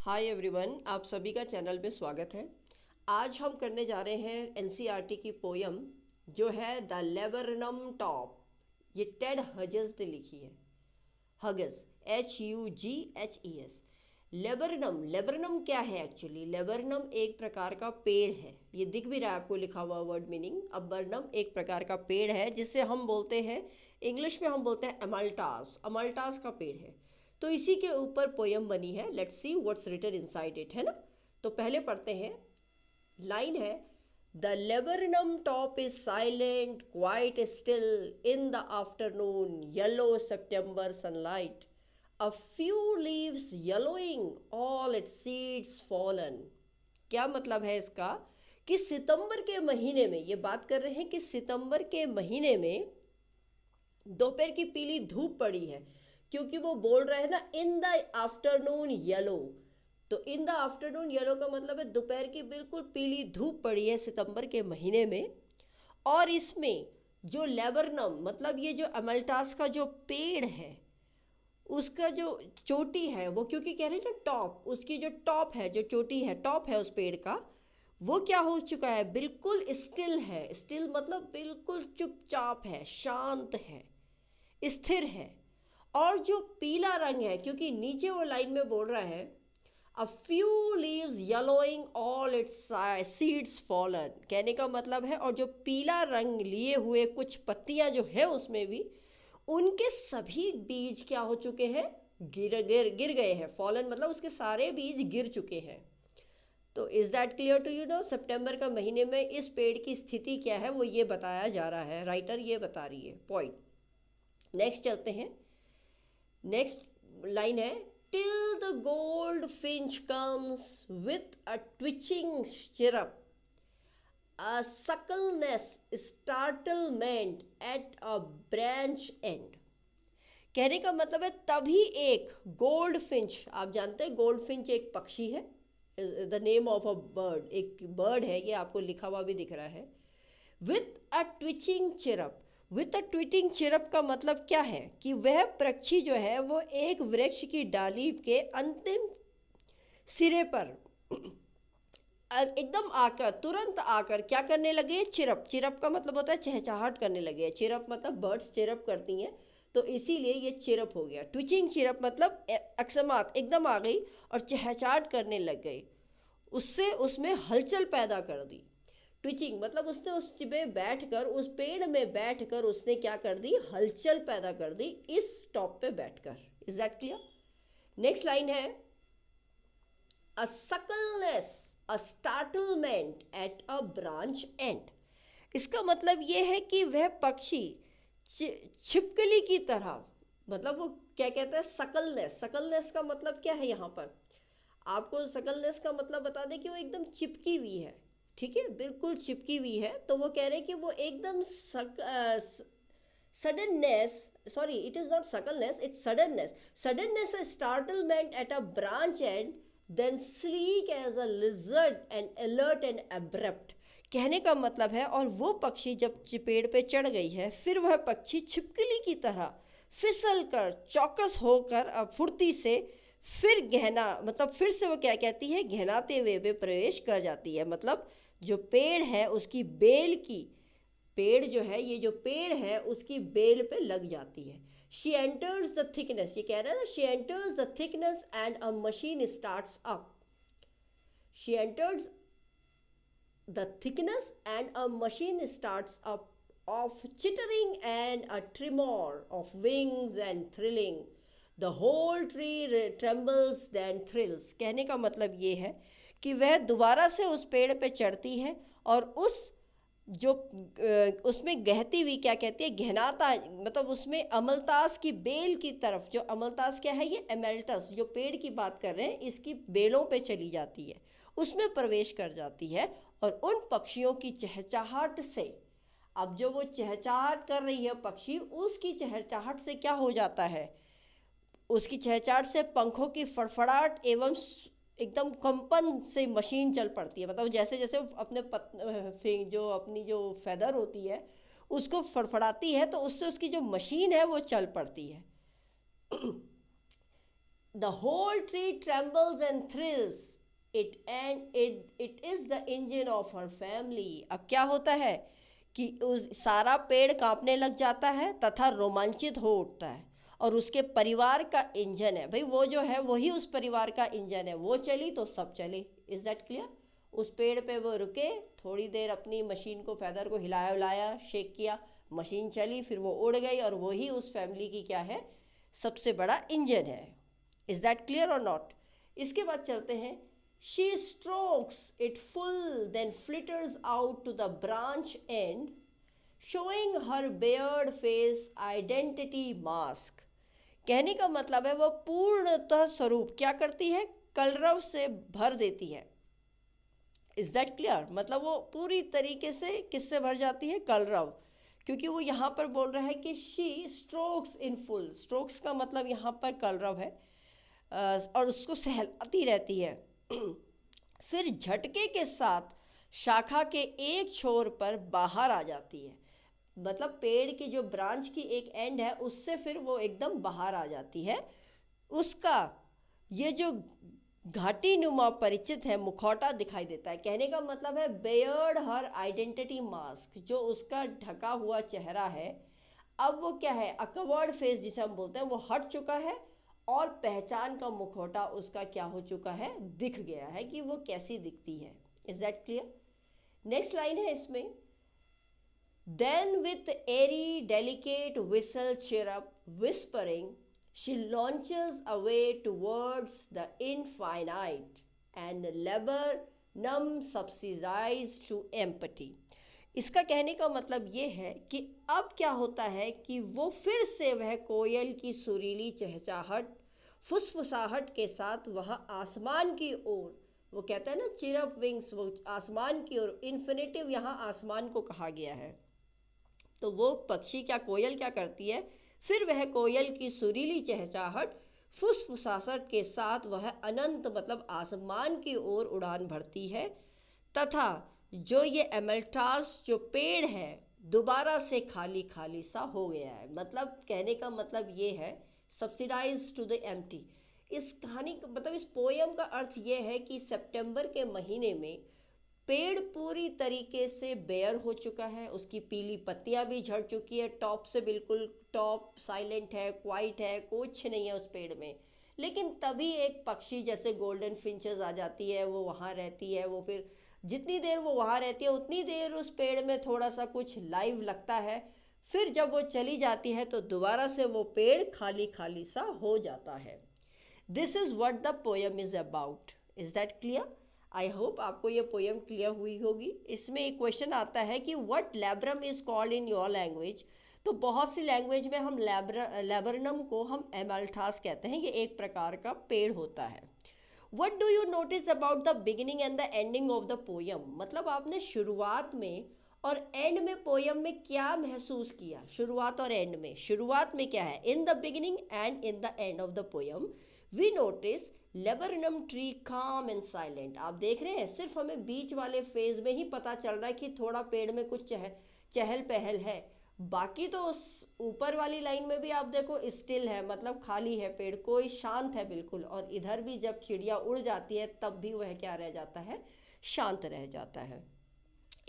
Hi everyone, आप सभी का चैनल में स्वागत है। आज हम करने जा रहे हैं एनसीईआरटी की पोयम जो है द लेबरनम टॉप। ये टेड हजेस ने लिखी है। हगस, HUGHES। लेबरनम, लेबरनम क्या है एक्चुअली? लेबरनम एक प्रकार का पेड़ है। ये दिख भी रहा है आपको लिखा हुआ वर्ड मीनिंग। अबरनम एक प्रकार का पेड़ है जिससे हम बोलते हैं, इंग्लिश में हम बोलते हैं अमल्टास। अमल्टास का पेड़ है। तो इसी के ऊपर पोयम बनी है। Let's see what's written inside it, है ना। तो पहले पढ़ते हैं। लाइन है, the laburnum top is silent quite still in the afternoon yellow September sunlight, a few leaves yellowing, all its seeds fallen। क्या मतलब है इसका? कि सितंबर के महीने में, ये बात कर रहे हैं कि सितंबर के महीने में दोपहर की पीली धूप पड़ी है, क्योंकि वो बोल रहे हैं ना इन द आफ्टरनून येलो। तो इन द आफ्टरनून येलो का मतलब है दोपहर की बिल्कुल पीली धूप पड़ी है सितंबर के महीने में। और इसमें जो लेबरनम मतलब ये जो अमल्टास का जो पेड़ है उसका जो चोटी है वो, क्योंकि कह रहे हैं ना टॉप, उसकी जो टॉप है, जो चोटी है, टॉप है उस पेड़ का, वो क्या हो चुका है? बिल्कुल स्टिल है। स्टिल मतलब बिल्कुल चुपचाप है, शांत है, स्थिर है। और जो पीला रंग है, क्योंकि नीचे वो लाइन में बोल रहा है a few leaves yellowing all it's seeds fallen, कहने का मतलब है, और जो पीला रंग लिए हुए कुछ पत्तियां जो है उसमें भी, उनके सभी बीज क्या हो चुके हैं? गिर गिर गिर गए हैं। फॉलन मतलब उसके सारे बीज गिर चुके हैं। तो is that clear to you? No सितंबर का महीने में इस पेड़ की स्थिति क्या है वो ये बताया जा रहा है। राइटर ये बता रही है पॉइंट। नेक्स्ट चलते हैं। नेक्स्ट लाइन है, till the gold Finch comes with a twitching chirrup, a suckleness startlement at a branch end। कहने का मतलब है तभी एक गोल्ड फिंच, आप जानते हैं गोल्ड फिंच एक पक्षी है, the name of a bird, एक बर्ड है, ये आपको लिखा हुआ भी दिख रहा है। With a twitching chirp, with a twitching chirp का मतलब क्या है? कि वह पक्षी जो है वो एक वृक्ष की डाली के अंतिम सिरे पर एकदम आकर, तुरंत आकर क्या करने लगे? चिरप। चिरप का मतलब होता है चहचहाट करने लगे। चिरप मतलब बर्ड्स चिरप करती हैं, तो इसीलिए ये चिरप हो गया। ट्विचिंग चिरप मतलब अकस्मात एकदम आ गई और चहचहाट करने लग गई, उससे उसमें हलचल पैदा कर दी। ट्विचिंग मतलब उसने उस पे बैठकर, उस पेड़ में बैठकर उसने क्या कर दी? हलचल पैदा कर दी इस टॉप पे बैठकर। Is that clear? Next line है, a suckleness, a startlement at a branch end। इसका मतलब ये है कि वह पक्षी छिपकली की तरह, मतलब वो क्या कहता है? सकलनेस। सकलनेस का मतलब क्या है यहाँ पर? आपको सकलनेस का मतलब बता दें कि वो एकदम चिपकी हुई है। ठीक है, बिल्कुल चिपकी हुई है। तो वो कह रहे हैं कि वो एकदम suddenness, sorry, it is not suckleness, it's suddenness, suddenness a startlement at a branch end, then sleek as a lizard and alert and abrupt। कहने का मतलब है, और वो पक्षी जब पेड़ पे चढ़ गई है, फिर वह पक्षी छिपकली की तरह फिसल कर, चौकस होकर, अब फुर्ती से फिर गहना, मतलब फिर से वो क्या कहती है? गहनाते हुए वे प्रवेश कर जाती है। मतलब जो पेड़ है उसकी बेल की, पेड़ जो है, ये जो पेड़ है उसकी बेल पे लग जाती है। शी एंटर्स द थिकनेस, ये कह रहा है ना, she enters the thickness and a machine starts up. She enters the thickness and a machine starts up of chittering and a tremor of wings and thrilling, the whole tree trembles then thrills। कहने का मतलब ये है कि वह दोबारा से उस पेड़ पे चढ़ती है, और उस जो उसमें गहती हुई, क्या कहती है? गहनाता, मतलब उसमें अमलतास की बेल की तरफ, जो अमलतास क्या है? ये एमेल्टस, जो पेड़ की बात कर रहे हैं, इसकी बेलों पे चली जाती है, उसमें प्रवेश कर जाती है। और उन पक्षियों की चहचहाट से, अब जो वो चहचहाट कर रही है पक्षी, उसकी चहचहाट से क्या हो जाता है? उसकी चहचहाट से पंखों की फड़फड़ाहट एवं एकदम कंपन से मशीन चल पड़ती है। मतलब जैसे जैसे अपने जो अपनी जो फेदर होती है उसको फड़फड़ाती है, तो उससे उसकी जो मशीन है वो चल पड़ती है। The whole tree trembles and thrills. It is the engine of her family. अब क्या होता है कि उस सारा पेड़ कांपने लग जाता है तथा रोमांचित हो उठता है और उसके परिवार का इंजन है। भाई वो जो है वही उस परिवार का इंजन है, वो चली तो सब चले। Is that clear? उस पेड़ पे वो रुके, थोड़ी देर अपनी मशीन को, फैदर को हिलाया उलाया, शेक किया, मशीन चली, फिर वो उड़ गई और वही उस फैमिली की क्या है, सबसे बड़ा इंजन है। Is that clear or not? इसके बाद चलते हैं। She strokes it full then flitters out to the branch and showing her bared face identity mask. कहने का मतलब है वो पूर्णतः स्वरूप क्या करती है, कलरव से भर देती है। Is that clear? मतलब वो पूरी तरीके से किससे भर जाती है, कलरव। क्योंकि वो यहाँ पर बोल रहा है कि she strokes in full, strokes का मतलब यहाँ पर कलरव है, और उसको सहलाती रहती है। फिर झटके के साथ शाखा के एक छोर पर बाहर आ जाती है। मतलब पेड़ की जो ब्रांच की एक एंड है उससे फिर वो एकदम बाहर आ जाती है। उसका ये जो घाटी नुमा परिचित है मुखौटा दिखाई देता है। कहने का मतलब है बेयर्ड हर आइडेंटिटी मास्क, जो उसका ढका हुआ चेहरा है अब वो क्या है, अकवर्ड फेस जिसे हम बोलते हैं, वो हट चुका है और पहचान का मुखौटा उसका क्या हो चुका है, दिख गया है कि वो कैसी दिखती है। Is that clear? Next line है इसमें, then with airy delicate whistle chirrup whispering she launches away towards the infinite and laburnum subsidized to empty. इसका कहने का मतलब ये है कि अब क्या होता है कि वो फिर से वह कोयल की सुरीली चहचहाहट, फुसफुसाहट के साथ वह आसमान की ओर, वो कहता है ना चिरप विंग्स, वो आसमान की ओर, इन्फिनेटिव यहाँ आसमान को कहा गया है। तो वो पक्षी क्या, कोयल क्या करती है, फिर वह कोयल की सुरीली चहचहाहट, फुसफुसाहट के साथ वह अनंत मतलब आसमान की ओर उड़ान भरती है, तथा जो ये एमल्टास जो पेड़ है दोबारा से खाली खाली सा हो गया है। मतलब कहने का मतलब ये है सब्सिडाइज टू द एम्प्टी। इस कहानी का मतलब, इस पोयम का अर्थ ये है कि सितंबर के महीने में पेड़ पूरी तरीके से बेयर हो चुका है, उसकी पीली पत्तियां भी झड़ चुकी है, टॉप से बिल्कुल टॉप साइलेंट है, क्वाइट है, कुछ नहीं है उस पेड़ में। लेकिन तभी एक पक्षी जैसे गोल्डन फिंचेस आ जाती है, वो वहाँ रहती है। वो फिर जितनी देर वो वहाँ रहती है उतनी देर उस पेड़ में थोड़ा सा कुछ लाइव लगता है, फिर जब वो चली जाती है तो दोबारा से वो पेड़ खाली खाली सा हो जाता है। This is what the poem is about. Is that clear? I hope आपको ये पोएम क्लियर हुई होगी। इसमें एक क्वेश्चन आता है कि what labrum is called in your language. तो बहुत सी लैंग्वेज में हम लैबरनम को हम एमल्टास कहते हैं, ये एक प्रकार का पेड़ होता है। What do you notice about the beginning and the ending of the poem? मतलब आपने शुरुआत में और एंड में पोयम में क्या महसूस किया? शुरुआत और एंड में, शुरुआत में क्या है, in the beginning and in the end of the poem we notice laburnum tree calm and silent. आप देख रहे हैं सिर्फ हमें बीच वाले फेज में ही पता चल रहा है कि थोड़ा पेड़ में कुछ चहल पहल है, बाकी तो उस ऊपर वाली लाइन में भी आप देखो स्टिल है, मतलब खाली है पेड़, कोई शांत है बिल्कुल। और इधर भी जब चिड़िया उड़ जाती है तब भी वह क्या रह जाता है, शांत रह जाता है।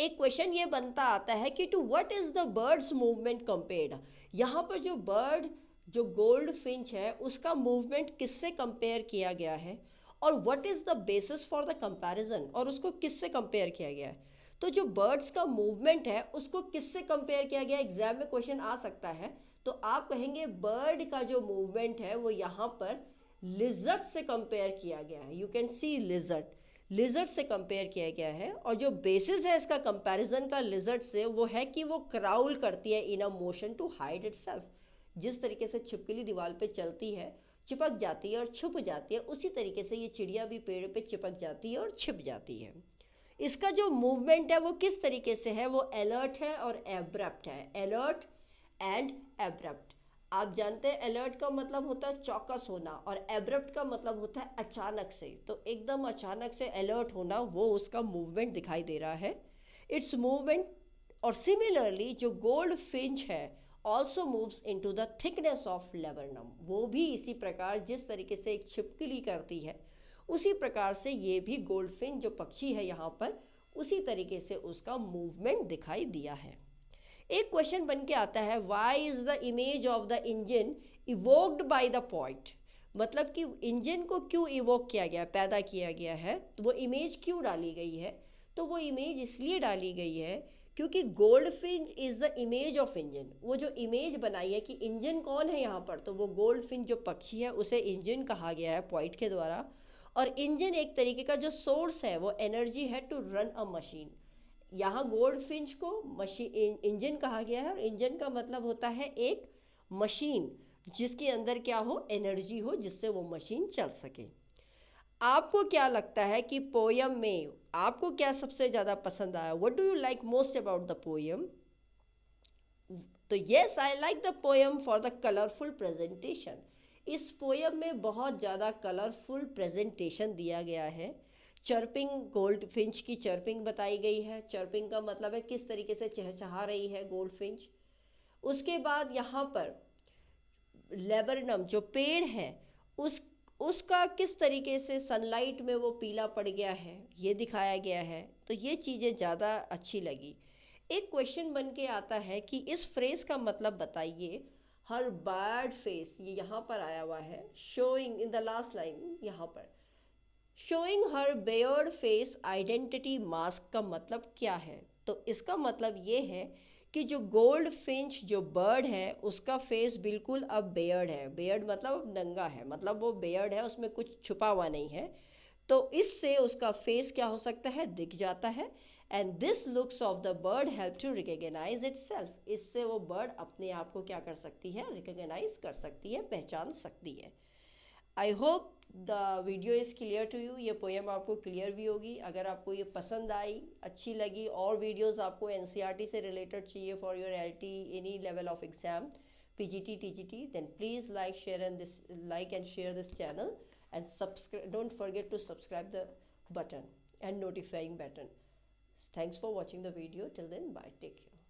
एक क्वेश्चन ये बनता आता है कि to what is the birds movement compared. यहाँ पर जो बर्ड, जो गोल्ड फिंच है, उसका मूवमेंट किससे कंपेयर किया गया है, और what is the basis for the comparison, और उसको किससे कंपेयर किया गया है। तो जो बर्ड्स का मूवमेंट है उसको किससे कंपेयर किया गया, एग्जाम में क्वेश्चन आ सकता है। तो आप कहेंगे बर्ड का जो मूवमेंट है वो यहाँ पर लिजर्ड से कंपेयर किया गया है। यू कैन सी लिजर्ड से कंपेयर किया गया है। और जो बेसिस है इसका कंपैरिजन का लिजर्ड से, वो है कि वो क्राउल करती है in a motion to hide itself. जिस तरीके से छिपकली दीवार पे चलती है, चिपक जाती है और छुप जाती है, उसी तरीके से ये चिड़िया भी पेड़ पे चिपक जाती है और छिप जाती है। इसका जो मूवमेंट है वो किस तरीके से है, वो अलर्ट है और एब्रप्ट है। Alert and abrupt. आप जानते हैं अलर्ट का मतलब होता है चौकस होना और एब्रप्ट का मतलब होता है अचानक से। तो एकदम अचानक से अलर्ट होना, वो उसका मूवमेंट दिखाई दे रहा है, इट्स मूवमेंट। और सिमिलरली जो गोल्ड फिंच है also moves into the thickness of laburnum. वो भी इसी प्रकार जिस तरीके से एक छिपकली करती है उसी प्रकार से ये भी गोल्डफिन जो पक्षी है यहाँ पर उसी तरीके से उसका मूवमेंट दिखाई दिया है। एक क्वेश्चन बन के आता है, why is the image of the engine evoked by the poet. मतलब कि इंजन को क्यों इवोक किया गया, पैदा किया गया है, तो वो इमेज क्यों डाली गई है। तो वो इमेज इसलिए डाली गई है क्योंकि goldfinch is the image of engine. वो जो इमेज बनाई है कि इंजन कौन है यहाँ पर, तो वो गोल्डफिंच जो पक्षी है उसे इंजन कहा गया है पोएट के द्वारा। और इंजन एक तरीके का जो सोर्स है वो एनर्जी है टू रन अ मशीन। यहाँ गोल्डफिंच को मशीन इंजन कहा गया है और इंजन का मतलब होता है एक मशीन जिसके अंदर क्या हो, एनर्जी हो, जिससे वो मशीन चल सके। आपको क्या लगता है कि पोयम में आपको क्या सबसे ज़्यादा पसंद आया? What do you like most about the poem? तो yes, I like the poem for the colourful presentation. इस पोयम में बहुत ज़्यादा कलरफुल प्रेजेंटेशन दिया गया है। चर्पिंग, गोल्डफिंच की चर्पिंग बताई गई है। चर्पिंग का मतलब है किस तरीके से चहचहा रही है गोल्डफिंच। उसके बाद यहाँ पर लेबरनम जो पेड़ है उसका किस तरीके से सनलाइट में वो पीला पड़ गया है ये दिखाया गया है। तो ये चीज़ें ज़्यादा अच्छी लगी। एक क्वेश्चन बन के आता है कि इस फ्रेज का मतलब बताइए। हर बर्ड फेस, ये यहाँ पर आया हुआ है, showing in the last line यहाँ पर, showing her bared face identity mask का मतलब क्या है? तो इसका मतलब ये है कि जो गोल्ड फिंच जो बर्ड है उसका फेस बिल्कुल अब बेयर्ड है। बेयर्ड मतलब अब नंगा है, मतलब वो बेयर्ड है, उसमें कुछ छुपा हुआ नहीं है। तो इससे उसका फेस क्या हो सकता है, दिख जाता है। And this looks of the bird help to recognise itself. इससे वो बर्ड अपने आप को क्या कर सकती है, रिकॉग्नाइज कर सकती है, पहचान सकती है। I hope the video is clear to you. ये पोएम आपको क्लियर भी होगी। अगर आपको ये पसंद आई, अच्छी लगी, और वीडियोस आपको एनसीईआरटी से रिलेटेड चाहिए for your LT any level of exam, PGT, TGT, then please like and share this channel and subscribe. Don't forget to subscribe the button and notifying button. Thanks for watching the video. Till then, bye. Take care.